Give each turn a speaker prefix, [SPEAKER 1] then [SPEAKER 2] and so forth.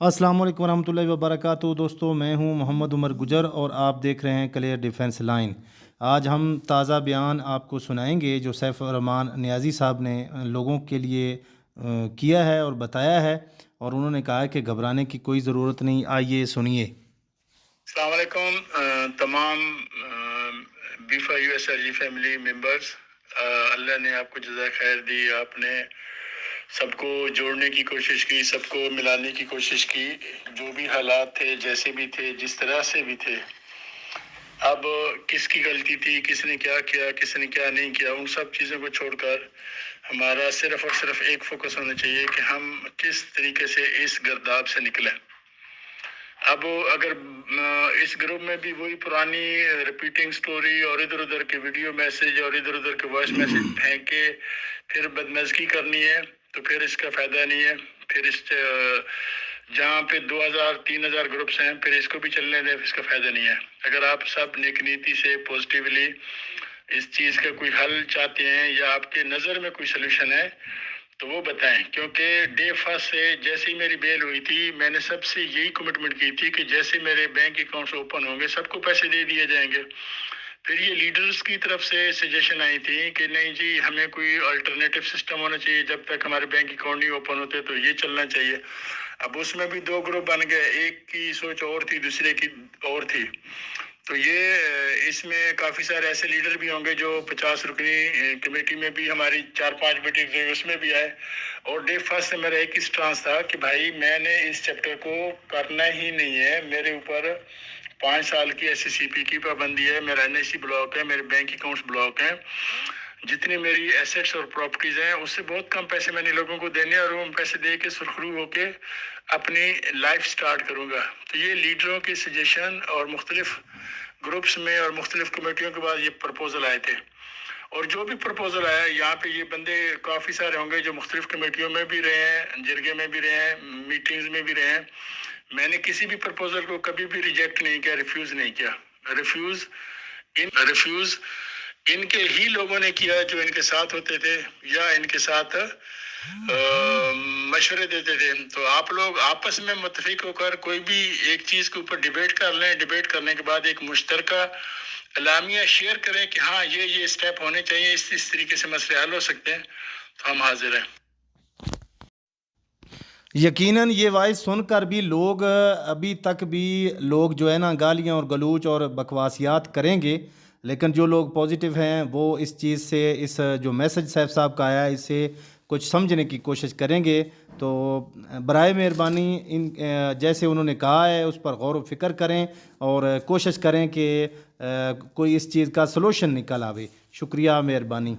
[SPEAKER 1] السلام علیکم ورحمۃ اللہ وبرکاتہ دوستو، میں ہوں محمد عمر گجر اور آپ دیکھ رہے ہیں کلیئر ڈیفنس لائن۔ آج ہم تازہ بیان آپ کو سنائیں گے جو سیف الرحمان نیازی صاحب نے لوگوں کے لیے کیا ہے اور بتایا ہے، اور انہوں نے کہا کہ گھبرانے کی کوئی ضرورت نہیں۔ آئیے سنیے۔
[SPEAKER 2] السلام علیکم تمام بیفا U S R G family members, اللہ نے آپ کو جزائے خیر دی۔ آپ نے سب کو جوڑنے کی کوشش کی، سب کو ملانے کی کوشش کی، جو بھی حالات تھے، جیسے بھی تھے، جس طرح سے بھی تھے۔ اب کس کی غلطی تھی، کس نے کیا کیا، کس نے کیا نہیں کیا، ان سب چیزوں کو چھوڑ کر ہمارا صرف اور صرف ایک فوکس ہونا چاہیے کہ ہم کس طریقے سے اس گرداب سے نکلیں۔ اب اگر اس گروپ میں بھی وہی پرانی ریپیٹنگ سٹوری اور ادھر ادھر کے ویڈیو میسج اور ادھر ادھر کے وائس میسج پھینک کے پھر بدمزگی کرنی ہے تو پھر اس کا فائدہ نہیں ہے۔ پھر اس جہاں پہ 2000-3000 گروپس ہیں، پھر اس کو بھی چلنے دیں، اس کا فائدہ نہیں ہے۔ اگر آپ سب نیک نیتی سے پوزیٹیولی اس چیز کا کوئی حل چاہتے ہیں یا آپ کے نظر میں کوئی سلوشن ہے تو وہ بتائیں، کیونکہ ڈے فرسٹ سے جیسے ہی میری بیل ہوئی تھی میں نے سب سے یہی کمٹمنٹ کی تھی کہ جیسے میرے بینک اکاؤنٹس اوپن ہوں گے سب کو پیسے دے دیے جائیں گے۔ پھر یہ لیڈرز کی طرف سے سجیشن آئی تھی کہ نہیں جی، ہمیں کوئی الٹرنیٹو سسٹم ہونا چاہیے، جب تک ہمارے بینک اکاؤنٹ نہیں اوپن ہوتے تو یہ چلنا چاہیے۔ اب اس میں بھی دو گروپ بن گئے، ایک کی سوچ اور تھی، دوسرے کی اور تھی۔ تو یہ اس میں کافی سارے ایسے لیڈر بھی ہوں گے جو 50 رکنی کمیٹی میں بھی ہماری 4-5 میٹنگ ہوئی، اس میں بھی آئے۔ اور ڈے فرسٹ سے میرا ایک ہی سٹانس تھا کہ بھائی میں نے اس چیپٹر کو کرنا ہی نہیں ہے، میرے اوپر 5 سال کی ایس سی پی کی پابندی ہے، میرا این ایس سی بلاک ہے، میرے بینک اکاؤنٹس بلاک ہیں، جتنی میری ایسٹس اور پراپرٹیز ہیں اس سے بہت کم پیسے میں نے لوگوں کو دینے، اور وہ پیسے دے کے سرخرو ہو کے اپنی لائف سٹارٹ کروں گا۔ تو یہ لیڈروں کی سجیشن اور مختلف گروپس میں اور مختلف کمیٹیوں کے بعد یہ پرپوزل آئے تھے۔ اور جو بھی پرپوزل آیا، یہاں پہ یہ بندے کافی سارے ہوں گے جو مختلف کمیٹیوں میں بھی رہے ہیں، جرگے میں بھی رہے ہیں، میٹنگز میں بھی رہے ہیں۔ میں نے کسی بھی پرپوزل کو کبھی بھی ریجیکٹ نہیں کیا، ریفیوز نہیں کیا۔ ریفیوز ان کے ہی لوگوں نے کیا جو ان کے ساتھ ہوتے تھے یا ان کے ساتھ مشورے دیتے تھے۔ تو آپ لوگ آپس میں متفق ہو کر کوئی بھی ایک چیز کے اوپر ڈیبیٹ کر لیں، ڈیبیٹ کرنے کے بعد ایک مشترکہ اعلامیہ شیئر کریں کہ ہاں یہ اسٹیپ ہونے چاہیے، اس طریقے سے مسئلے حل ہو سکتے ہیں، تو ہم حاضر ہیں۔
[SPEAKER 1] یقیناً یہ وائس سن کر بھی لوگ ابھی تک بھی لوگ جو ہے نا گالیاں اور گلوچ اور بکواسیات کریں گے، لیکن جو لوگ پازیٹیو ہیں وہ اس چیز سے، اس جو میسج سیف صاحب کا آیا ہے اس سے کچھ سمجھنے کی کوشش کریں گے۔ تو برائے مہربانی ان جیسے انہوں نے کہا ہے اس پر غور و فکر کریں اور کوشش کریں کہ کوئی اس چیز کا سلوشن نکل آوے۔ شکریہ، مہربانی۔